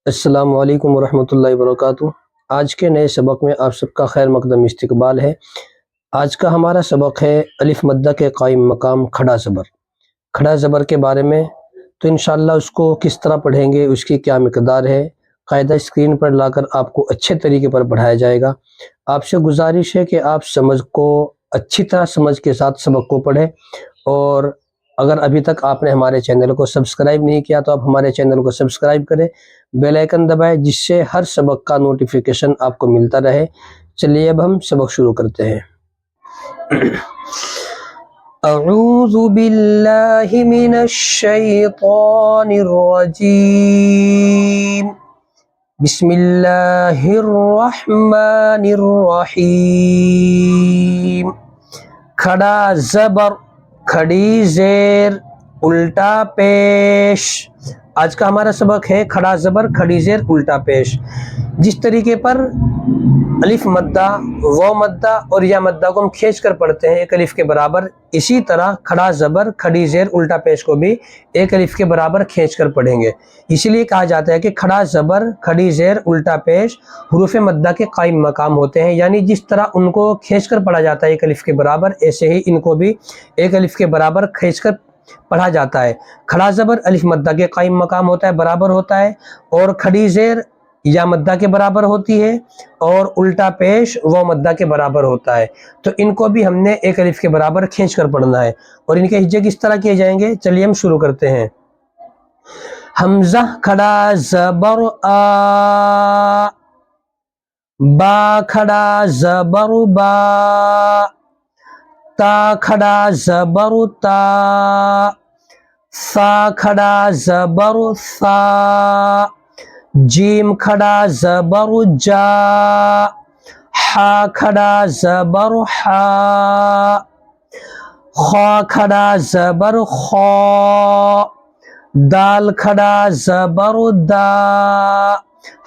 السلام علیکم ورحمۃ اللہ وبرکاتہ۔ آج کے نئے سبق میں آپ سب کا خیر مقدم استقبال ہے۔ آج کا ہمارا سبق ہے الف مدہ کے قائم مقام کھڑا زبر۔ کھڑا زبر کے بارے میں تو انشاءاللہ اس کو کس طرح پڑھیں گے، اس کی کیا مقدار ہے، قاعدہ اسکرین پر لا کر آپ کو اچھے طریقے پر پڑھایا جائے گا۔ آپ سے گزارش ہے کہ آپ سمجھ کو اچھی طرح سمجھ کے ساتھ سبق کو پڑھیں، اور اگر ابھی تک آپ نے ہمارے چینل کو سبسکرائب نہیں کیا تو آپ ہمارے چینل کو سبسکرائب کریں، بیل آئیکن دبائیں، جس سے ہر سبق کا نوٹیفیکیشن آپ کو ملتا رہے۔ چلیے اب ہم سبق شروع کرتے ہیں۔ اعوذ باللہ من الشیطان الرجیم، بسم اللہ الرحمن الرحیم۔ کھڑا زبر، کھڑی زیر، الٹا پیش۔ آج کا ہمارا سبق ہے کھڑا زبر، کھڑی زیر، الٹا پیش۔ جس طریقے پر الف مدہ، واو مدہ اور یا مدہ کو ہم کھینچ کر پڑھتے ہیں ایک الف کے برابر، اسی طرح کھڑا زبر، کھڑی زیر، الٹا پیش کو بھی ایک الف کے برابر کھینچ کر پڑھیں گے۔ اسی لیے کہا جاتا ہے کہ کھڑا زبر، کھڑی زیر، الٹا پیش حروف مدہ کے قائم مقام ہوتے ہیں، یعنی جس طرح ان کو کھینچ کر پڑھا جاتا ہے ایک الف کے برابر، ایسے ہی ان کو بھی ایک الف کے برابر کھینچ کر پڑھا جاتا ہے۔ کھڑا زبر الف مدہ کے قائم مقام ہوتا ہے، برابر ہوتا ہے، اور کھڑی زیر یا مدہ کے برابر ہوتی ہے، اور الٹا پیش وہ مدہ کے برابر ہوتا ہے۔ تو ان کو بھی ہم نے ایک الف کے برابر کھینچ کر پڑھنا ہے، اور ان کے ہجے کس طرح کیے جائیں گے، چلیے ہم شروع کرتے ہیں۔ حمزہ کھڑا زبر آ، با کھڑا زبر با، تا کھڑا زبر تا، ثا کھڑا زبر ثا، جیم کھڑا زبر جا، حا کھڑا زبر حا، خا کھڑا زبر خا، دال کھڑا زبر دا۔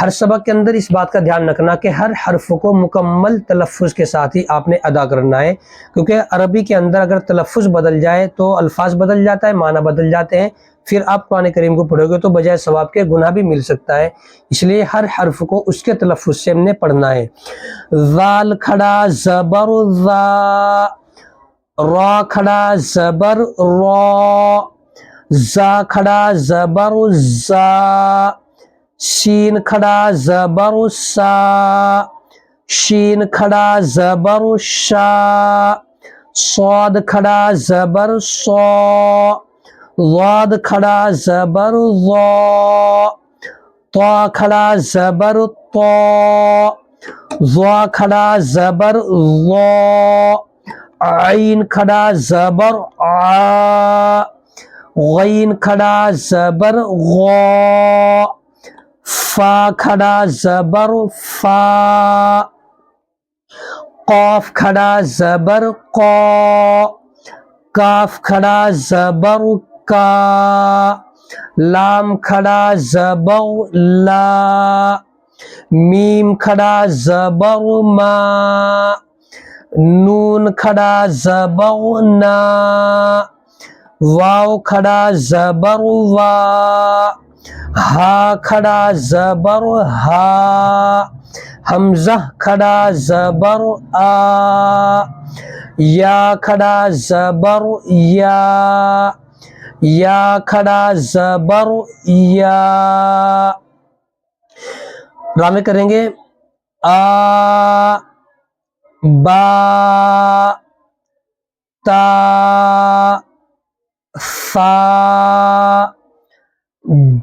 ہر سبق کے اندر اس بات کا دھیان رکھنا کہ ہر حرف کو مکمل تلفظ کے ساتھ ہی آپ نے ادا کرنا ہے، کیونکہ عربی کے اندر اگر تلفظ بدل جائے تو الفاظ بدل جاتا ہے، معنی بدل جاتے ہیں، پھر آپ قرآن کریم کو پڑھو گے تو بجائے ثواب کے گناہ بھی مل سکتا ہے، اس لیے ہر حرف کو اس کے تلفظ سے ہم نے پڑھنا ہے۔ ذال کھڑا زبر ذا، را کھڑا زبر را، زا کھڑا زبر زا، سین کھڑا زبر سا، شین کھڑا زبر شا، صاد کھڑا زبر صا، ضاد کھڑا زبر ضا، طا کھڑا زبر طا، ظا کھڑا زبر ظا، عین کھڑا زبر آ، غین کھڑا زبر غا، فا کھڑا زبر فا، قاف کھڑا زبر قا، کاف کھڑا زبر کا، لام کھڑا زبر لا، میم کھڑا زبر ما، نون کھڑا زبر نا، واو کھڑا زبر وا، ہا کھڑا زبر ہا، حمزہ کھڑا زبر آ، یا کھڑا زبر یا، یا کھڑا زبر یا۔ را میں کریں گے آ، با، تا، ثا،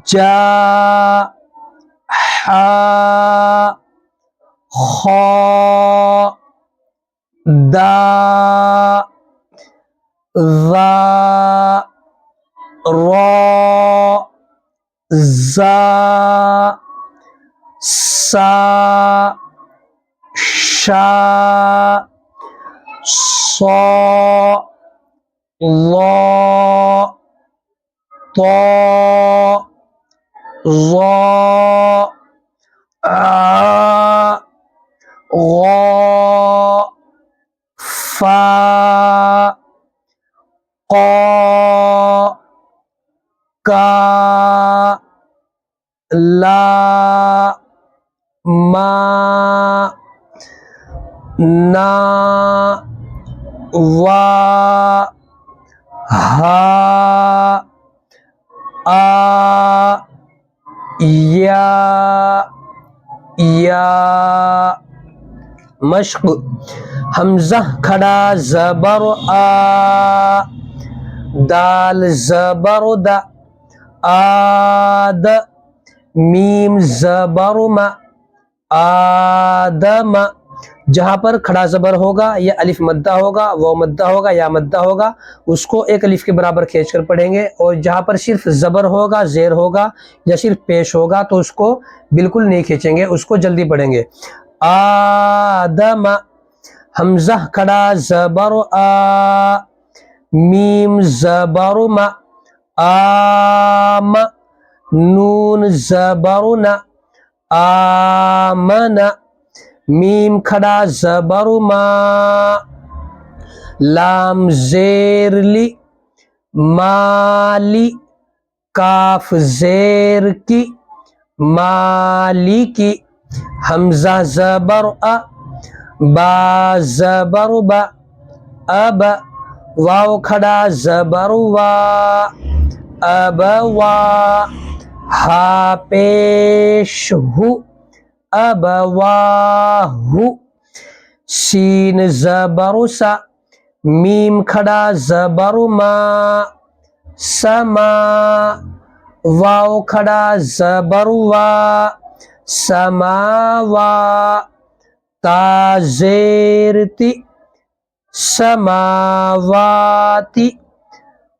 جا، حا، خا، دا، ذا، را، زا، سا، شا، صا، ظا، طا، ظا، عا، غا، فا، قا، کا، لا ما نا وا ہا آ یا مشق حمزہ کھڑا زبر آ دال زبر دا آد میم زبر ما آدم جہاں پر کھڑا زبر ہوگا یا الف مدہ ہوگا وہ مدہ ہوگا یا مدہ ہوگا اس کو ایک الف کے برابر کھینچ کر پڑھیں گے، اور جہاں پر صرف زبر ہوگا زیر ہوگا یا صرف پیش ہوگا تو اس کو بالکل نہیں کھینچیں گے، اس کو جلدی پڑھیں گے۔ آدم حمزہ کھڑا زبر آ میم زبر ما آم نون زبر نا آمن میم کھڑا زبر ما لام زیر لی مالی کاف زیر کی مالی کی حمزہ زبر ا با زبر با اب واو کھڑا زبر وا اب وا ہا پیش ہو اب واہ سین زبر سا میم کھڑا زبر ما سما واو کھڑا زبر وا سماوا تا زیر تی سماواتی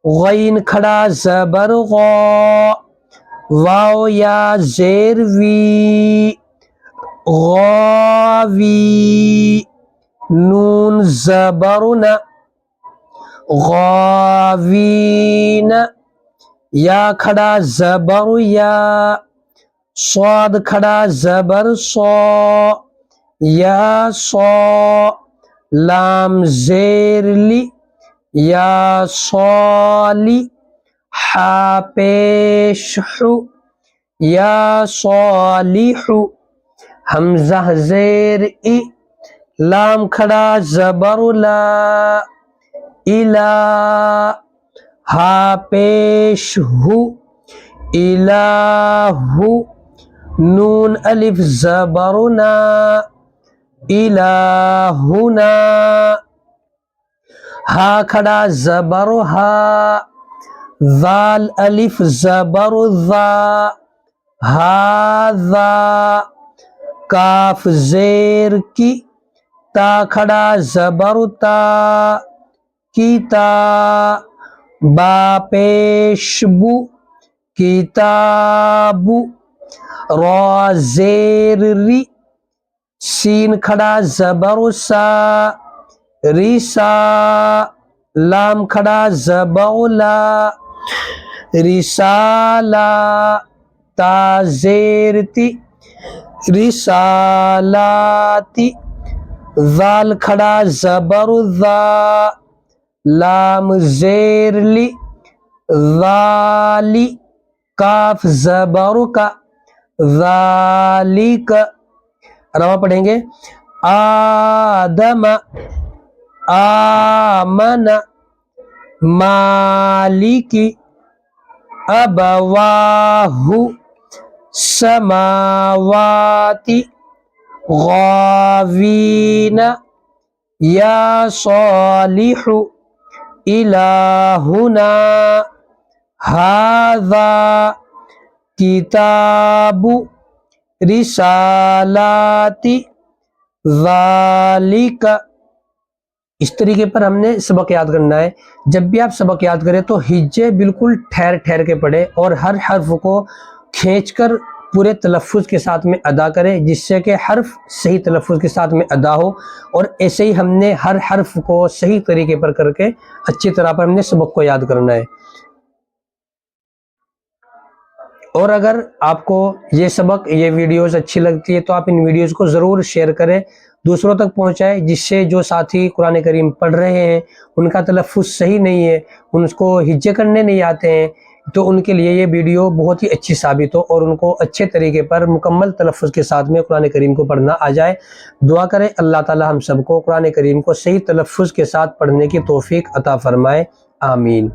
غین کھڑا زبر غا واو یا زیر وی غاوی نون زبرنا غاوین یا کھڑا زبر یا صاد کھڑا زبر صا یا صا لام زیر لی یا صالی حا پیش حو یا صالح حمزہ زیر ای لام کھڑا زبر لا الا ہا پیش ہو الہ نون الف زبرنا الہنا ہا کھڑا زبر ہا ذال الف زبر ذا ہاذا کاف زیر کی تا کھڑا زبر تا کیتا با پیش بو کتاب را زیر ری سین کھڑا زبر سا ریسا لام کھڑا زبر لا رسالہ تا زیر تی رسالاتی ذال کھڑا زبر ذا لام زیر لی ذالی کاف زبر کا ذالک رواں پڑھیں گے آدم آمن مالکی ابواہ سماواتی غاوین یا صالح الہنا ھذا کتاب رسالاتی ذالک۔ اس طریقے پر ہم نے سبق یاد کرنا ہے۔ جب بھی آپ سبق یاد کریں تو ہجے بالکل ٹھہر ٹھہر کے پڑھیں اور ہر حرف کو کھینچ کر پورے تلفظ کے ساتھ میں ادا کریں، جس سے کہ حرف صحیح تلفظ کے ساتھ میں ادا ہو، اور ایسے ہی ہم نے ہر حرف کو صحیح طریقے پر کر کے اچھی طرح پر ہم نے سبق کو یاد کرنا ہے۔ اور اگر آپ کو یہ سبق یہ ویڈیوز اچھی لگتی ہے تو آپ ان ویڈیوز کو ضرور شیئر کریں، دوسروں تک پہنچائیں، جس سے جو ساتھی قرآن کریم پڑھ رہے ہیں ان کا تلفظ صحیح نہیں ہے، ان کو ہجے کرنے نہیں آتے ہیں تو ان کے لیے یہ ویڈیو بہت ہی اچھی ثابت ہو اور ان کو اچھے طریقے پر مکمل تلفظ کے ساتھ میں قرآن کریم کو پڑھنا آ جائے۔ دعا کریں اللہ تعالی ہم سب کو قرآن کریم کو صحیح تلفظ کے ساتھ پڑھنے کی توفیق عطا فرمائے، آمین۔